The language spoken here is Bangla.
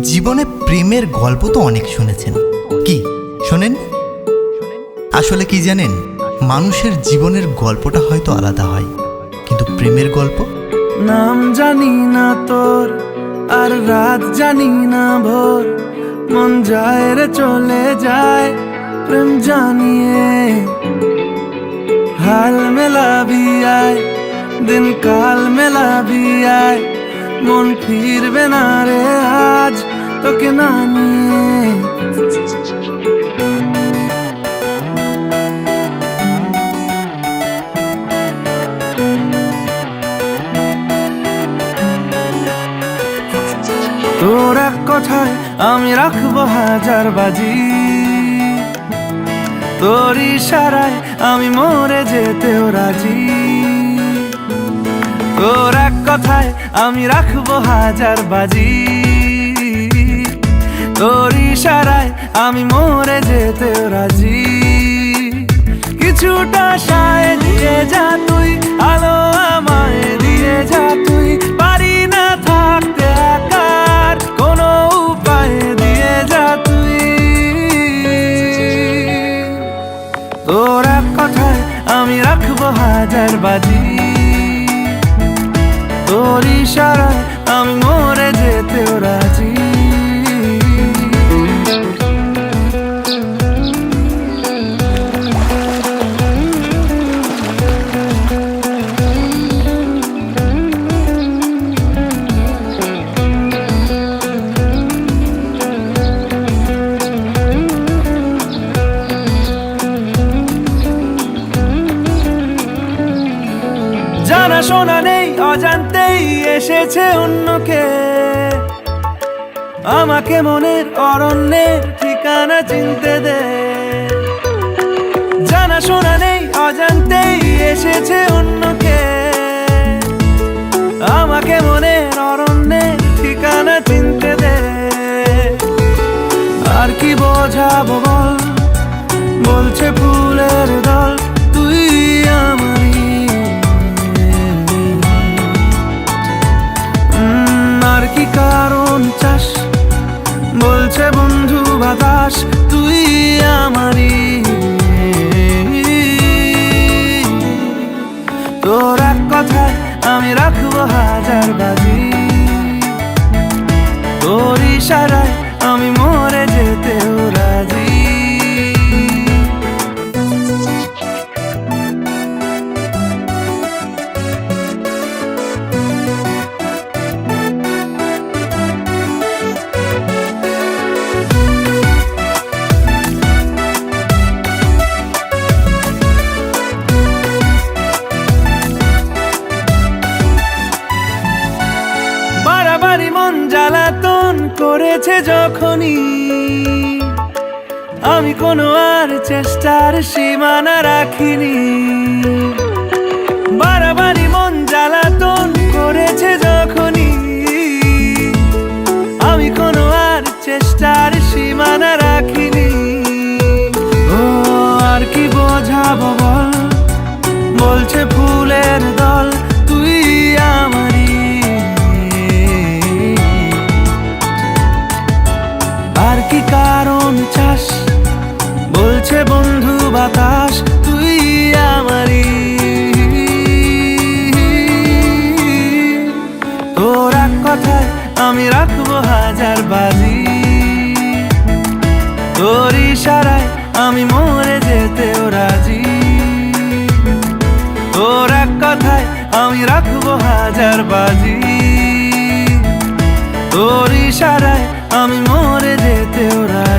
জীবনে প্রেমের গল্প তো অনেক শুনেছেন, কি শোনেন? আসলে কি জানেন, মানুষের জীবনের গল্পটা হয়তো আলাদা হয়, কিন্তু প্রেমের গল্প। নাম জানি না তোর, আর রাত জানি না ভোর, মন যায় রে চলে যায় প্রেম জানিয়ে। হাল মেলাবি আয়, দিন কাল মেলাবি আয়, মন ফিরবে না রে আজ তোকে না নিয়ে। তোর এক কথায় আমি রাখবো হাজার বাজি, তোর ইশারায় আমি মরে যেতেও রাজি। তোর এক কথায় আমি রাখবো হাজার বাজি, তোর ইশারায় আমি মরে যেতেও রাজি। কিছুটা সায় দিয়ে যা তুই, আলো আমায় দিয়ে যা তুই, পারি না থাকতে একার কোনো উপায় দিয়ে যা তুই। তোর এক কথায় আমি রাখবো হাজার বাজি, তোর ইশারায় আমি মরে যেতেও রাজি। জানা শোনা নেই, অজান্তেই এসেছে অন্যকে, আমাকে মনের অরণ্যের ঠিকানা চিনতে দে। জানা শোনা নেই, অজান্তেই এসেছে অন্যকে, আমাকে মনের অরণ্যের ঠিকানা চিনতে দে। আর কি বোঝাবো বল, বলছে ফুলের দল তুই আমারই। আর কি কারণ চাস, বলছে বন্ধু বাতাস তুই আমারই। তোর এক কথায় আমি রাখবো হাজার বাজি, তোর ইশারায় আমি মরে যেতেও রাজি। বাড়াবাড়ি মন জ্বালাতন করেছে যখনই, আমি কোনো আর চেষ্টার সীমানা রাখিনি। বাড়াবাড়ি মন জ্বালাতন করেছে যখনই, আমি কোনো আর চেষ্টার সীমানা রাখিনি। ও আর কি বোঝাবো বল, বলছে ফুলের দল তুই আমারই। আর কি কারণ চাস, বলছে বন্ধু বাতাস তুই আমারই। তোর এক কথায় আমি রাখবো হাজার বাজি, তোর ইশারায় আমি মরে যেতেও রাজি। তোর এক কথায় আমি রাখবো হাজার বাজি, তোর ইশারায় আমি মরে যেতেও রাজি।